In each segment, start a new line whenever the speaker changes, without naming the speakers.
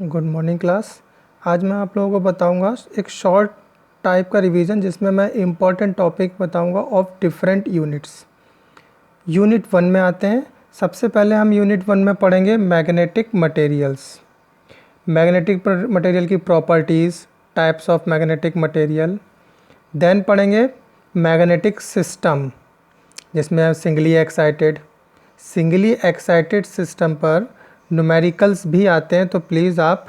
Good morning class. आज मैं आप लोगों को बताऊंगा एक शॉर्ट टाइप का रिवीजन जिसमें मैं इम्पॉर्टेंट टॉपिक बताऊंगा ऑफ डिफरेंट यूनिट्स। यूनिट 1 में आते हैं। सबसे पहले हम यूनिट 1 में पढ़ेंगे मैग्नेटिक मटेरियल्स। मैग्नेटिक मटेरियल की properties, types of magnetic material. Then पढ़ेंगे मैग्नेटिक सिस्टम जिसमें हम सिंगली एक्साइटेड सिस्टम पर न्यूमेरिकल्स भी आते हैं, तो प्लीज़ आप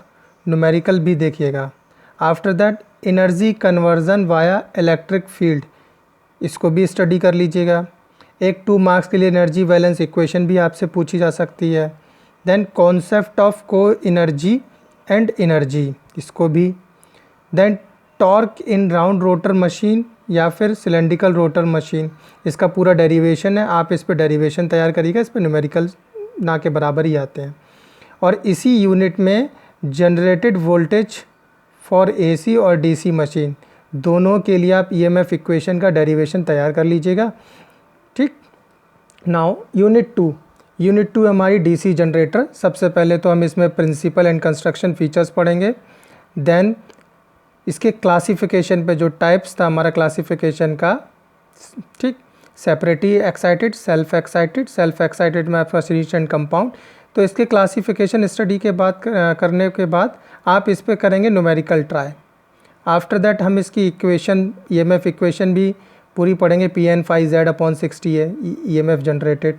न्यूमेरिकल भी देखिएगा। After that energy conversion via electric field, इसको भी स्टडी कर लीजिएगा। एक 2 मार्क्स के लिए एनर्जी बैलेंस इक्वेशन भी आपसे पूछी जा सकती है। Then concept of coenergy and energy, इसको भी। Then torque in round rotor machine या फिर सिलेंड्रिकल रोटर मशीन, इसका पूरा डेरिवेशन है, आप इस पर डेरिवेशन तैयार करिएगा, इस पर न्यूमेरिकल ना के बराबर ही आते हैं। और इसी यूनिट में जनरेटेड वोल्टेज फॉर एसी और डीसी मशीन, दोनों के लिए आप ईएमएफ इक्वेशन का डेरिवेशन तैयार कर लीजिएगा। ठीक, नाउ यूनिट 2 हमारी डीसी जनरेटर। सबसे पहले तो हम इसमें प्रिंसिपल एंड कंस्ट्रक्शन फीचर्स पढ़ेंगे। देन इसके क्लासिफिकेशन पे जो टाइप्स था हमारा क्लासिफिकेशन का, ठीक, सेपरेटली एक्साइटेड, सेल्फ एक्साइटेड में आपका सीरीज एंड कंपाउंड। तो इसके क्लासिफिकेशन स्टडी के बाद करने के बाद आप इस पे करेंगे न्यूमेरिकल ट्राई। आफ्टर दैट हम इसकी इक्वेशन, ईएमएफ इक्वेशन भी पूरी पढ़ेंगे। Pn(phi)Z/60 है ईएमएफ जनरेटेड।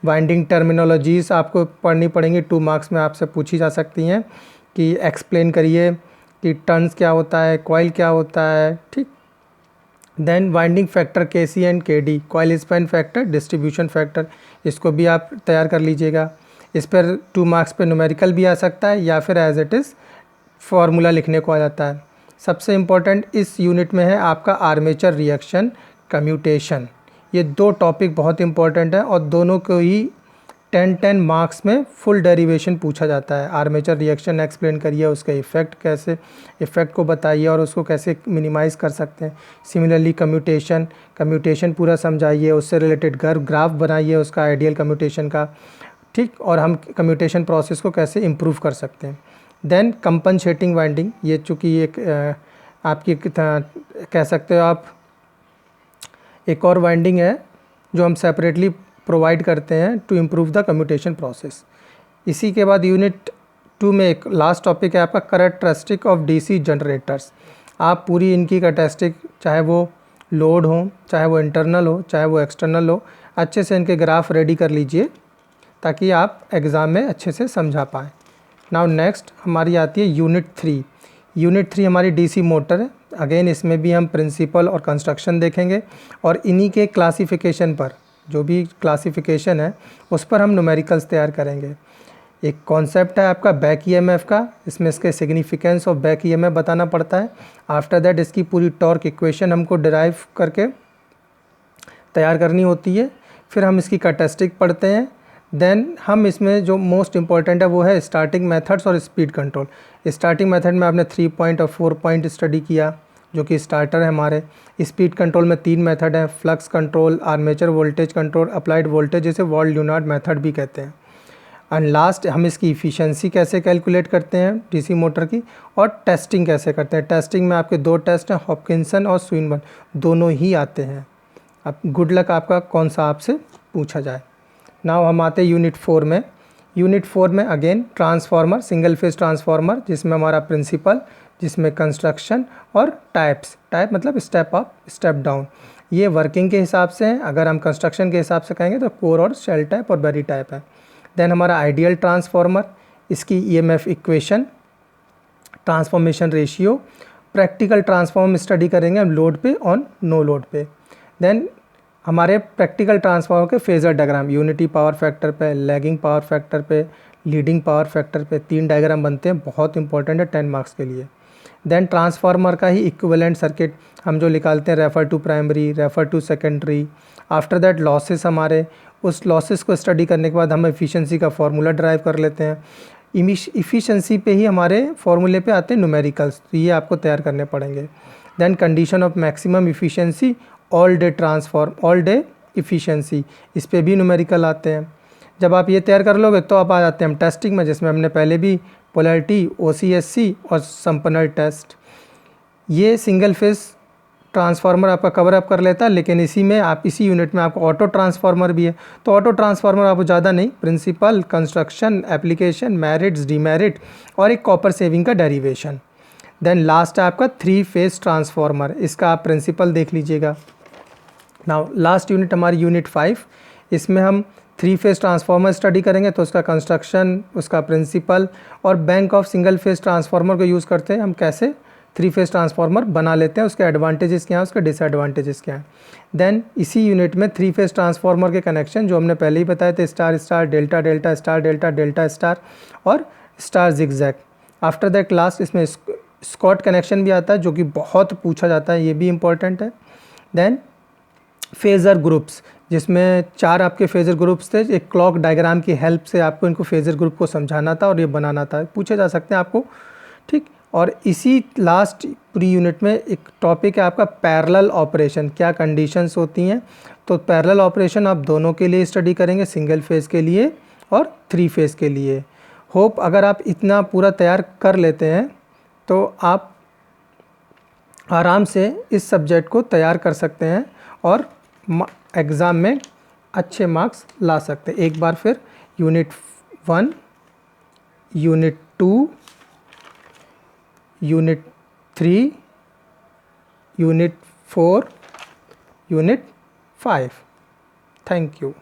वाइंडिंग टर्मिनोलॉजीज़ आपको पढ़नी पड़ेंगी, 2 मार्क्स में आपसे पूछी जा सकती हैं कि एक्सप्लेन करिए कि टर्न्स क्या होता है, कॉइल क्या होता है। ठीक, then winding factor Kc and Kd, coil span factor, distribution factor, इसको भी आप तैयार कर लीजिएगा। इस पर 2 मार्क्स पे न्यूमेरिकल भी आ सकता है या फिर एज इट इज़ फार्मूला लिखने को आ जाता है। सबसे इम्पोर्टेंट इस यूनिट में है आपका आर्मेचर रिएक्शन कम्यूटेशन। ये 2 टॉपिक बहुत इंपॉर्टेंट है और दोनों को ही 10 मार्क्स में फुल डेरिवेशन पूछा जाता है। आर्मेचर रिएक्शन एक्सप्लेन करिए, उसका इफ़ेक्ट को बताइए और उसको कैसे मिनिमाइज़ कर सकते हैं। सिमिलरली कम्यूटेशन पूरा समझाइए, उससे रिलेटेड ग्राफ बनाइए उसका आइडियल कम्यूटेशन का। ठीक, और हम कम्यूटेशन प्रोसेस को कैसे इम्प्रूव कर सकते हैं। देन कंपनसेटिंग वाइंडिंग, ये चूँकि एक आपकी कह सकते हो आप एक और वाइंडिंग है जो हम सेपरेटली प्रोवाइड करते हैं to improve the commutation process. इसी के बाद यूनिट 2 में एक लास्ट टॉपिक है आपका कैरेक्टरिस्टिक ऑफ डीसी जनरेटर्स। आप पूरी इनकी कैरेक्टरिस्टिक, चाहे वो लोड हो, चाहे वो इंटरनल हो, चाहे वो एक्सटर्नल हो, अच्छे से इनके ग्राफ रेडी कर लीजिए ताकि आप एग्ज़ाम में अच्छे से समझा पाएँ। नाउ नेक्स्ट हमारी आती है यूनिट 3। यूनिट 3 हमारी डीसी मोटर है। अगेन इसमें भी हम प्रिंसिपल और कंस्ट्रक्शन देखेंगे और इन्हीं के क्लासिफिकेशन पर, जो भी क्लासिफिकेशन है उस पर हम न्यूमेरिकल्स तैयार करेंगे। एक कॉन्सेप्ट है आपका बैक ईएमएफ का, इसमें इसके सिग्निफिकेंस ऑफ बैक ईएमएफ बताना पड़ता है। आफ्टर दैट इसकी पूरी टॉर्क इक्वेशन हमको डिराइव करके तैयार करनी होती है। फिर हम इसकी कैरेक्टरिस्टिक पढ़ते हैं। देन हम इसमें जो मोस्ट इंपॉर्टेंट है वो है स्टार्टिंग मेथड्स और स्पीड कंट्रोल। स्टार्टिंग मेथड में आपने 3 पॉइंट और 4 पॉइंट स्टडी किया जो कि स्टार्टर है हमारे। स्पीड कंट्रोल में 3 मेथड हैं, flux control, armature voltage control, applied voltage, जिसे वॉल-ल्यूनार्ड मेथड भी कहते हैं। एंड लास्ट हम इसकी इफ़िशियंसी कैसे कैलकुलेट करते हैं डीसी मोटर की, और टेस्टिंग कैसे करते हैं। टेस्टिंग में आपके 2 टेस्ट हैं, हॉपकिंसन और स्विनबर्न, दोनों ही आते हैं। अब गुड लक आपका कौन सा आपसे पूछा जाए। नाउ हम आते हैं यूनिट 4 में। यूनिट 4 में again transformer, single phase transformer, जिसमें हमारा प्रिंसिपल, जिसमें कंस्ट्रक्शन और टाइप मतलब स्टेप अप स्टेप डाउन। ये वर्किंग के हिसाब से हैं। अगर हम कंस्ट्रक्शन के हिसाब से कहेंगे तो कोर और शेल टाइप और बेरी टाइप है। देन हमारा आइडियल ट्रांसफार्मर, इसकी EMF equation, transformation ratio, practical transform study करेंगे हम लोड पे और नो लोड पे। देन हमारे प्रैक्टिकल ट्रांसफार्मर के phasor diagram, unity power factor पे, लैगिंग पावर फैक्टर पे, लीडिंग पावर फैक्टर पे 3 डायग्राम बनते हैं, बहुत इंपॉर्टेंट है 10 मार्क्स के लिए। देन ट्रांसफार्मर का ही इक्विवेलेंट सर्किट हम जो निकालते हैं, refer to primary, refer to secondary. After that losses, हमारे उस लॉसेस को स्टडी करने के बाद हम एफिशिएंसी का फार्मूला ड्राइव कर लेते हैं। इफ़िशियंसी पे ही हमारे फार्मूले पे आते हैं न्यूमेरिकल्स, तो ये आपको तैयार करने पड़ेंगे। Then condition of maximum efficiency, all day efficiency, इस पे भी न्यूमेरिकल आते हैं। जब आप ये तैयार कर लोगे तो आप आ जाते हैं हम टेस्टिंग में, जिसमें हमने पहले भी पोलैरिटी, OCSC और संपनर टेस्ट। ये सिंगल फेस ट्रांसफार्मर आपका कवर अप कर लेता है, लेकिन इसी यूनिट में आपको ऑटो ट्रांसफार्मर भी है। तो ऑटो ट्रांसफार्मर आपको ज़्यादा नहीं, principle, construction, application, merits, demerit और एक कॉपर सेविंग का डेरिवेशन। देन लास्ट है आपका 3 फेस ट्रांसफार्मर, इसका आप प्रिंसिपल देख लीजिएगा। नाउ लास्ट यूनिट हमारी यूनिट 5, इसमें हम 3 फेस ट्रांसफार्मर स्टडी करेंगे। तो उसका कंस्ट्रक्शन, उसका प्रिंसिपल और bank of single phase transformer को यूज़ करते हैं हम कैसे 3 फेस ट्रांसफार्मर बना लेते हैं, उसके एडवांटेजेस क्या हैं, उसके डिसएडवांटेजेस क्या हैं। देन इसी यूनिट में 3 फेस ट्रांसफार्मर के कनेक्शन जो हमने पहले ही बताए थे, star star, delta delta, star delta, delta star और star zigzag. After that last इसमें स्कॉट कनेक्शन भी आता है जो कि बहुत पूछा जाता है, ये भी इंपॉर्टेंट है। देन फेज़र ग्रुप्स, जिसमें 4 आपके फेज़र ग्रुप्स थे, एक क्लॉक डायग्राम की हेल्प से आपको इनको फेज़र ग्रुप को समझाना था और ये बनाना था, पूछे जा सकते हैं आपको, ठीक। और इसी लास्ट पूरी यूनिट में एक टॉपिक है आपका पैरेलल ऑपरेशन, क्या कंडीशंस होती हैं। तो पैरेलल ऑपरेशन आप दोनों के लिए स्टडी करेंगे, सिंगल फेज़ के लिए और 3 फेज़ के लिए। होप अगर आप इतना पूरा तैयार कर लेते हैं तो आप आराम से इस सब्जेक्ट को तैयार कर सकते हैं और एग्ज़ाम में अच्छे मार्क्स ला सकते हैं। एक बार फिर unit 1, unit 2, unit 3, unit 4, unit 5। Thank you.